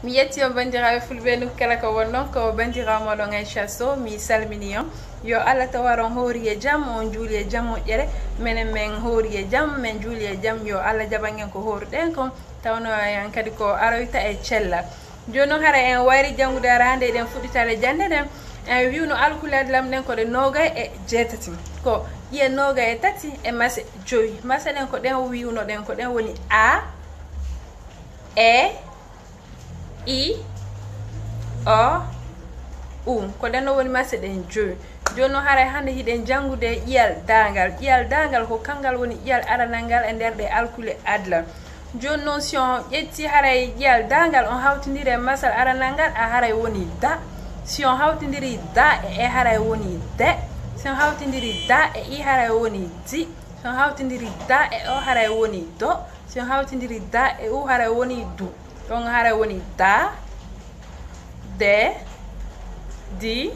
mi yetti on bandiraɓe fulɓe no kala ko wonnon ko bandirawo moɗon Aisha Sow mi salmini on yo Allah tawaron hoori e jaam on juuli e jaam moƴƴere minen men hoori e jaam men juuli e jaam yo Allah jaɓangen ko horuɗen kon tawno en kadi ko aroyta e cellal joni noon hara en wayri janngude ara hande eɗen fuɗɗitale jande ɗen en wiwno alkulade lam ɗen ko ɗe nogay e jeetati ko ƴiye nogay e tati e mase joyi mase ɗen ko ɗen wiwno ɗen ko ɗen woni a e I O U ko ɗen no woni mase ɗen joyi joni noon haray hande hiɗen janngude ƴiyal dangal ko kangal woni ƴiyal aranal ngal e nder ɗe alkule adlam joni noon si on ƴetti haray ƴiyal dangal on hawtidiri e masal aranal ngal a haray woni da si on hawtidiri da e haray woni de si on hawtidiri da e I haray woni di si on hawtidiri da e o haray woni do si on hawtidiri da e u haray woni du donc haray woni da de di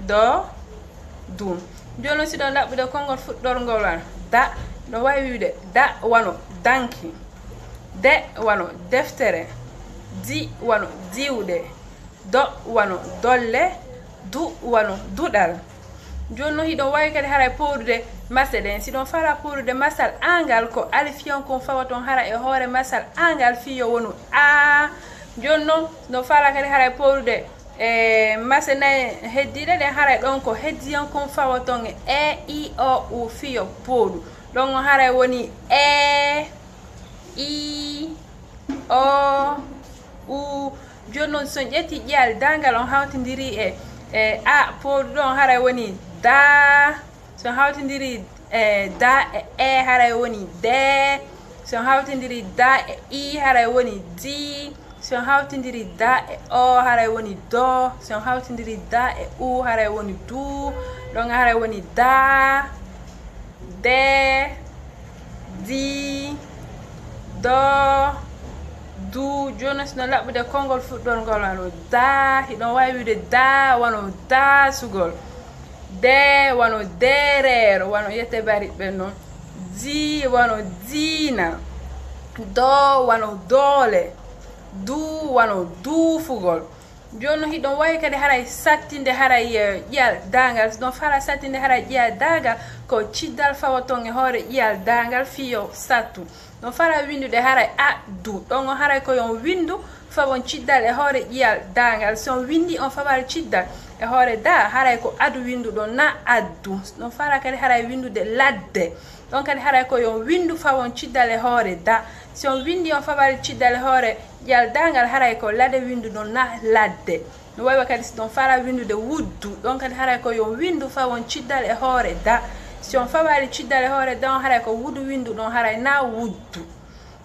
do du joni noon si ɗon ɗaɓɓude konngol fuɗɗorngol wan da no wawi wiwde da wano danki de wano deftere di wano diwde do wano dolle du wano duɗal joni noon hiɗon wawi kadi haray powrude mase ɗen si ɗon fala powrude masal angal ko alifiyon kon fawa ton hara e hoore masal angal fiyo wonu a joni noon no fala kadi haray powrude mase nayi heddiɗe ɗen haray ɗon ko heddiyon kon fawa ton e I O U fiyo powru ɗon on haray woni e I O U joni noon son ƴetti ƴiyal dangal on hawtidiri e a powru ɗon haray woni da son hawtidiri da e haray woni de son hawtidiri da e I haray woni di son hawtidiri da e o haray woni do son hawtidiri da e u haray woni du ɗon haray woni da de di do du joni sino laɓɓude konngol fuɗɗorngol wano da hiɗon wawi wiwde da wano dasugol de wano dereero wano yette bariɓe noon di wano diina do wano doole du wano duufugol joni noon hiɗon wawi kadi haray sattinde haray ƴiyal dangal ɗon fala sattinde haray ƴiyal dangal ko ciddal fawa ton e hoore ƴiyal dangal fiyo sattu ɗon fala windude haray a du ɗon on haray koyon windu fawon ciddal e hoore ƴiyal dangal si on windi on fawal ciddal e hoore da haray ko adu windu ɗon na addu ɗon fala kadi haray windude ladde ɗon kadi haray koyon windu fawon ciddal e hoore da si on windi on fawal ciddal e hoore ƴiyal dangal haray ko ladde windu ɗon na ladde no wawi kadi si ɗon fala windude wuddu ɗon kadi haray koyon windu fawon ciddal e hoore da si on fawali ciddal e hoore da on haray ko wudu windu ɗon haray na wuddu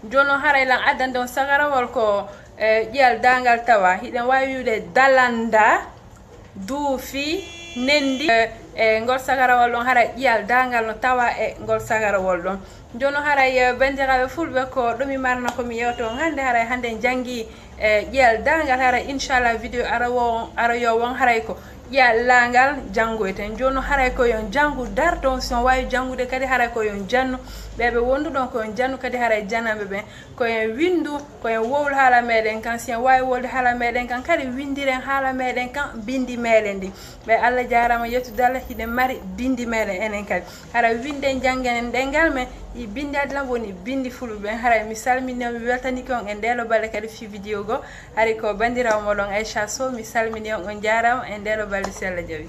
joni on haray lan addande on sagarawol ko ƴiyal dangal tawa hiɗen wawi wiwde dalanda duufi nendi e ngol sagarawol ɗon haray ƴiyal dangal no tawa e ngol sagarawol ɗon joni haray bandiraɓe fulɓe ko ɗumi marno komi yewto on hande haray hande janggi ƴiyal dangal haray inchallah vidéo arayo won haray ko ƴiyal langal janngoyten joni haray ko yon janngu darton si on wawi janngude kadi haray ko yon jannu ɓeɓe wonduɗon ko yon jannu kadi haray janaɓe ɓen ko yon windu ko yon wowlu haala meɗen kan si en wawi wolde haala meɗen kan kadi windiren haala meɗen kan bindi meɗen ndi ɓe Allah jarama yettude Allah hiɗen mari bindi meɗen enen kadi haray winden janggenen ɗengal men i bindi adlam woni bindi fulɓe haray mi salmini on mi weltaniki on e ndelo balɗe kadi fi vidéo go hari ko bandirawo moɗon Aisha Sow mi salmini on jarama e ndelo balɗe si Allah jaaɓi